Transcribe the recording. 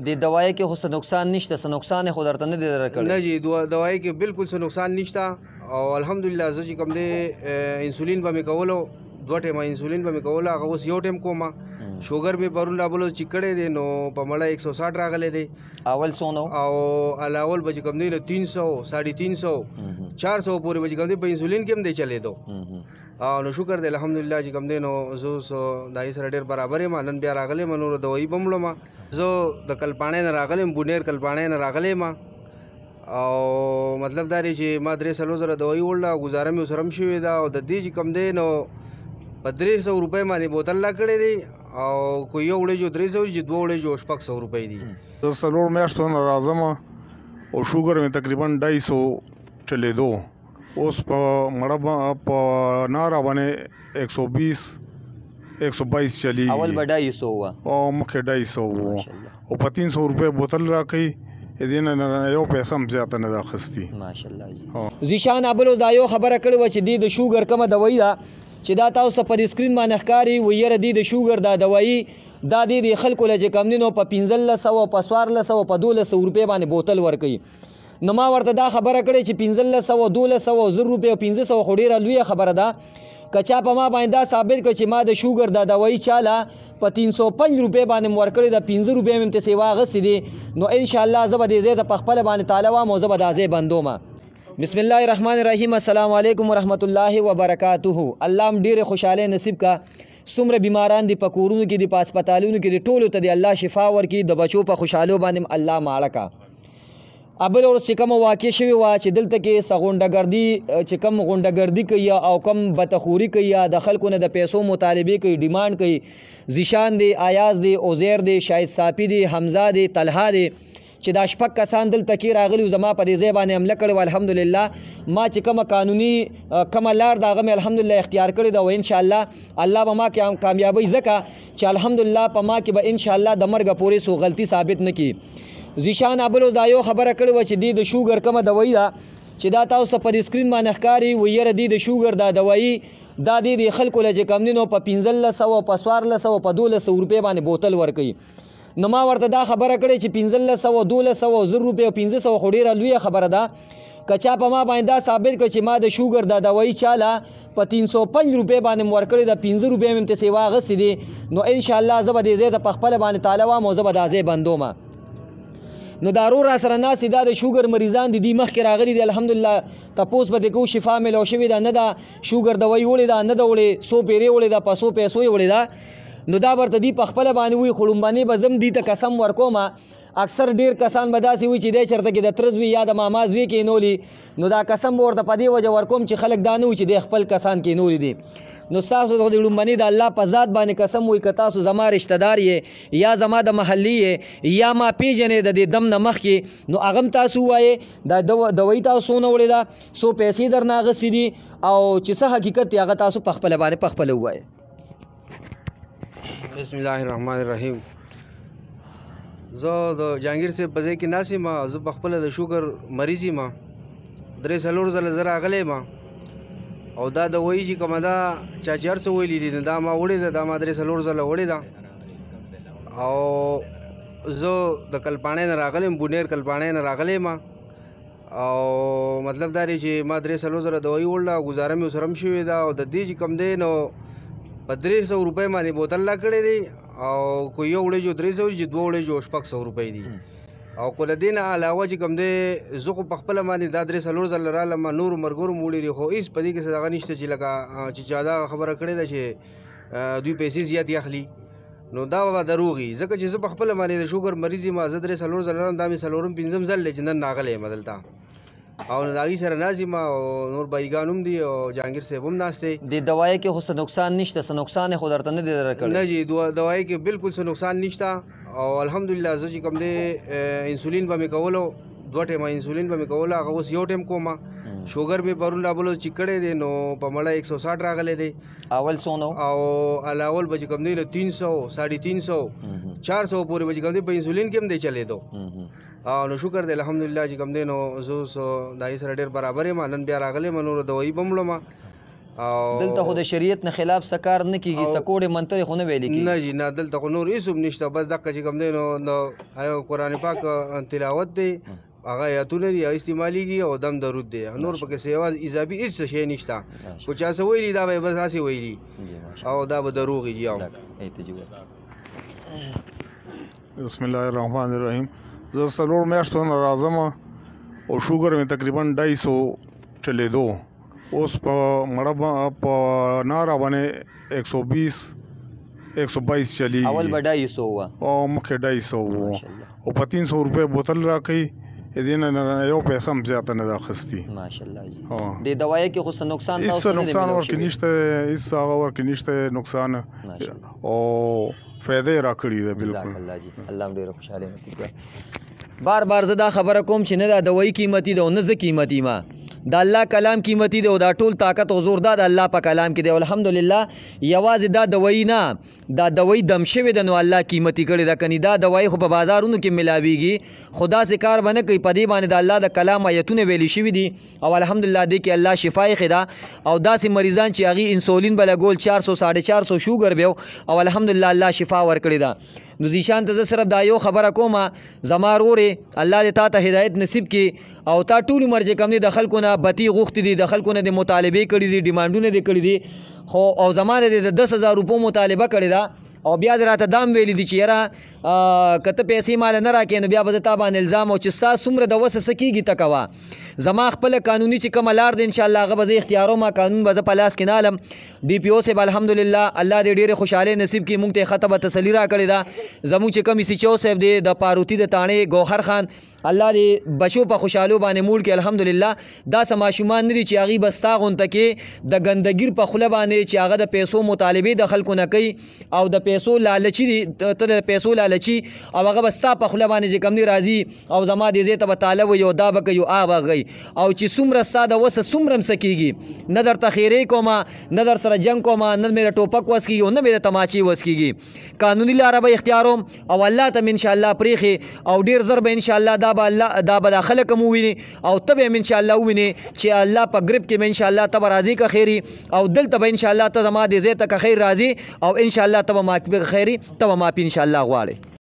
د دوايي کې خو څه نقصان نشته، څه نقصان خو درته نه دی درکړی؟ نه جی دوايي کې بالکل څه نقصان نشته او الحمدلله زه چې کوم دی انسولین به مې کولو 2 ټیمه انسولین به مې کولو، هغه اوس یو ټیم کومه. شوګر مې پرون رابلو چې کړی دی نو په مړه 160 راغلی دی. اول څونه او الاول به چې کوم دی نو 300 350 400 پورې به چې کوم دی په انسولین کې هم دی چلېدو. نو شکر دی الحمدلله چې کوم دی نو زه اوس دای سره ډېر برابر یم. نن بیا راغلی یم نور دوايي به هم وړم. زه د کلپاڼې نه راغلی یم، بونیر کلپاڼې نه راغلی یم او مطلب دا دی چې ما 300 زره دوايي وړله، ګزاره مې ورسره هم شوې ده. او د دې چې کوم دی نو په 300 روپۍ باندې بوتل راکړی دی او کو یو وړې جو 300 چې 2 وړې جو 600 روپۍ دي. زه 4 میاشتو نه راځم او شوګر مې تقریبا 250 چلېدو. اوس په مړه په ناره باندې 120 122 چلی. اول به 250 وه او مخکې 250 و او په 300 روپۍ بوتل راکوي. دې نه یو پیسه هم زیاته نه ده اخیستې. ماشاءالله جی. ذیشان ابلو دا یو خبره کړې وه چې د شوګر کومه دوايي ده چې دا تاسو په سکرین باندې ښکاري و یره د شوګر دا دوايي دا د خلکو له چې کم دي نو په 1500 په 1400 په 1200 روپۍ باندې بوتل ورکوي. نو ما ورته دا خبره کړې چې 1500 1200 زر روپۍ او 1500 خو ډېره لویه خبره ده. که چا په ما باندې دا ثابت کړ چې ما د شوګر دا دوايي چاله په 305 روپۍ باندې مې ورکړې ده، 15 روپۍ مې ورته سیوا اخیستې دي. نو انشاءالله زه به دې ځای ته په خپله باندې طالع وم او زه به دا ځای بندوم. بسم الله الرحمن الرحیم. السلام علیکم ورحمت الله وبرکاته. الله هم ډېرې خوشحالۍ نصیب کا. څومره بیماران دي په کورونو کې دي، په هسپتالونو کې دي، ټولو ته دې الله شفا ورکړي. د بچو په خوشحالو باندې الله ماړه کا. ابل ورځ چې کومه واقع شوې وه چې دلته کې څه غونډهګردي چې کوم غونډهګردي کوي او کوم بتخوري کوي یا د خلکو نه د پیسو مطالبې کوي، ډیمانډ کوي. ذیشان دی، ایاز دی، عزیر دی، شاهد صافي دی، حمزه دی، طلحه دی چې دا 6 کسان دلته کې راغلي و. زما په دې ځای باندې حمله کړې وه. الحمدلله ما چې کومه قانوني کومه لار د هغه مې الحمدلله اختیار کړې ده. او انشاءالله الله به ما کې کامیابی ځکه چې الحمدلله په ما کې به انشاءالله د مرګه پورې سو غلطي ثابت نه کړي. ذیشان ابلو دا یو خبره کړې وه چې د شوګر کومه دوايي ده چې دا تاسو په سکرین باندې ښکاري و یره د شوګر دا دوايي دا د خلکو له چې کم دي نو په 1500 په 1400 په 1200 روپۍ باندې بوتل ورکوي. نو ما ورته دا خبره کړې چې 1500 1200 زر روپۍ او 1500 خو ډېره لویه خبره ده. که چا په ما باندې دا ثابت کړ چې ما د شوګر دا دوايي چاله په 305 روپۍ باندې مې ورکړې ده، 15 روپۍ مې ورته سیوا اخیستې دي. نو انشاءالله زه به دې ځای ته په خپله باندې طالع وم او زه به دا ځای بندوم. نو دا رو را سره ناستې دا د شوګر مریضان دي، مخکې راغلي دي. الحمدلله تپوس به دې کوو شفا میلاو شوې ده، نه ده شوګر دوايي وړې ده، نه ده وړې 100 پیرې وړې ده، په 100 پیسو یې وړې ده. نو دا ورته دي په خپله باندې وي. خو لومبنۍ به زه هم دي ته قسم ورکوم. اکثر ډېر کسان به داسې وي چې دی چېرته کې د تره زوی یا د ماما زوی کېنولي. نو دا قسم به ورته په دې وجه ورکوم چې خلک دا نه وي چې دی خپل کسان کېنولي دي. نو ستاسو د لومبنۍ د الله په ذات باندې قسم وي که تاسو زما رشته دار یې یا زما د محلي یې یا ما پیژنې د دې دم نه مخکې، نو هغه هم تاسو ووایې دا دوايي تاسو څونه وړې ده، څو پیسې درنه اخیستې دي او چې څه حقیقت دی هغه تاسو په خپله باندې په خپله ووایې. بسم الله الرحمن الرحیم. زه د جهانګیر صاحب په ځای کې ناست یم. زه په خپله د شوګر مریض یم. 3 ځله زه راغلی یم او دا دوايي چې کومه ده چا چې هر څه ویلي دي دا ما وړې ده، دا ما 3 ځله وړې ده. او زه د کلپاڼې نه راغلی یم، بونیر کلپاڼې نه راغلی یم. او مطلب دا دی چې ما 3 ځله دوايي وړله، ګزاره مې ورسره هم شوې ده. او د دې چې کوم دی نو په 300 روپۍ باندې بوتل راکړی دی او کو یو وړې جو 300 چې 2 وړې جو 600 روپۍ دي. او کو له دې نه علاوه چې کوم دی زه خو په خپله باندې دا 3 ځله رالم، نورو ملګرو مې وړي دي، خو هېڅ په دې کې څه دغه نشته چې لکه چې چا دا خبره کړې ده چې دوی پیسې زیاتې اخلي. نو دا به دروغ وي ځکه چې زه په خپله باندې د شوګر مریض یم. زه 3 ځله رالم، دا مې 4 5 ځل دی چې نن راغلی یم دلته. او د هغې سره ناست یم او نور بایګان هم دي او جهانګیر صاحب هم ناست دی. د دوايي کې خو څه نقصان نشته، څه نقصان خو درته نه دی درکړی؟ نه جی دوايي کې بالکل څه نقصان نشته. او الحمدلله زه چې کوم دی انسولین به مې کولو 2 ټیمه انسولین به مې کولو، هغه اوس یو ټیم کومه. شوګر مې پرون رابلو چې کړی دی نو په مړه 160 راغلی دی. اول څونه او الاول به چې کوم دی نو 300 350 400 پورې به چې کوم دی په انسولین کې هم دی چلېدو. نو شکر دی الحمدلله چې کوم دی نو زه اوس دای سره ډېر برابر یم. نن بیا راغلی یم نور دوايي به هم وړم. دلته خو د شریعت نه خلاف څه کار نه کیږي سکوړې منترې خو نه ویلې کیږي نه جی نه دلته خو نور هېڅ هم نشته بس دقه چې کوم دی نو قرآن پاک تلاوت دی هغه آیاتونه دي استعمالیږي او دم درود دی نور پکې سیوا اضافي هېڅ شی نشته خو چا څه ویلي دا به بس هسې ویلي او دا به دروغ وي جی بسم الله الرحمن الرحیم زه څلور میاشتو نه راځم او شوګر مې تقریبا 250 چلېدو اوس په مړه په ناره باندې 120 122 چلیږي اول به 250 وه او مخکې 250 وو او په 300 روپۍ بوتل راکوي دې نه یو پیسه هم زیاته نه ده اخیستي ماشاءالله جی د دوایي کې خو څه نقصان هېڅ نقصان ورکې نشته هېڅ هغه ورکې نشته نقصان او فایده یې راکړې ده بالکل الله جی الله هم ډېره خوشحالي نصیب کړه بار بار زه دا خبره کوم چې نه دا دوایي قیمتي ده او نه زه قیمتي ما د الله کلام قیمتي دی او دا ټول طاقت او زور دا د الله په کلام کې دی الحمدلله یوازې دا دوایي نه دا دوایي دم شوې ده نو الله قیمتي کړې ده کني دا دوایي خو په بازارونو کې ملاویږي خو داسې کار به نه کوي په دې باندې د الله د کلام آیتونه ویلي شوي دي او الحمدلله دې کې الله شفا یې ښې ده او داسې مریضان چې هغې انسولین به لګول 400 450 شوګر به او الحمدلله الله شفا ورکړې ده نو زیشان ته زه صرف دا یو خبره کوم زما ورورې الله دې تا ته هدایت نصیب کړي او تا ټول عمر چې کوم دي د خلکو نه بتي غوښتي دي د خلکو نه د مطالبې کړي دي ډیمانډونه دې کړي دي خو او زما نه د 10,000 روپو مطالبه کړې ده او بیا دې راته دام ویلي دي چې یاره که ته پیسې مال نه راکړې نو بیا به زه تا باندې الزام او چې ستا څومره د وسه څه کېږي ته کوه زما خپله قانوني چې کومه لار دی انشاءالله هغه به زه اختیاروم قانون به زه په لاس کې نه الم ډي پي او صاحب الحمدلله الله دې ډېرې خوشحالۍ نصیب کړي موږ ته یې ښه به تسلي راکړې ده زموږ چې کوم ایسیچو صاحب دی د پاروتي د تاڼې ګوهر خان الله دې بچو په خوشحالو باندې موړ کړي الحمدلله داسې ماشومان نه دي چې هغې به ستا غونته کې د ګندګیر په خوله باندې چې هغه د پیسو مطالبې د خلکو نه کوي او د پیسو لالچي دي ته د پیسو لالچي او هغه به ستا په خوله باندې چې کوم دي راځي او زما دې ځای ته به تاله وي او دا به کوي او آ به غوي او چې څومره ستا د وسه څومره هم څه کېږي نه درته خیرې کومه نه در سره جنګ کومه نه مې د ټوپک وس کېږي او نه مې د تماچې وس کېږي قانوني لاره به اختیاروم او الله ته مې انشاءالله پرېښې او ډېر زر به انشاءالله دا به دا خلک هم وویني او ته به هم انشاءالله ووینې چې الله په ګریب کې مې انشاءالله ته به راځي که خیري او دلته به انشاءالله ته زما دې ځای ته که خیر راځي او انشاءالله ته به ما خیري ته به ماپي انشاءالله غواړې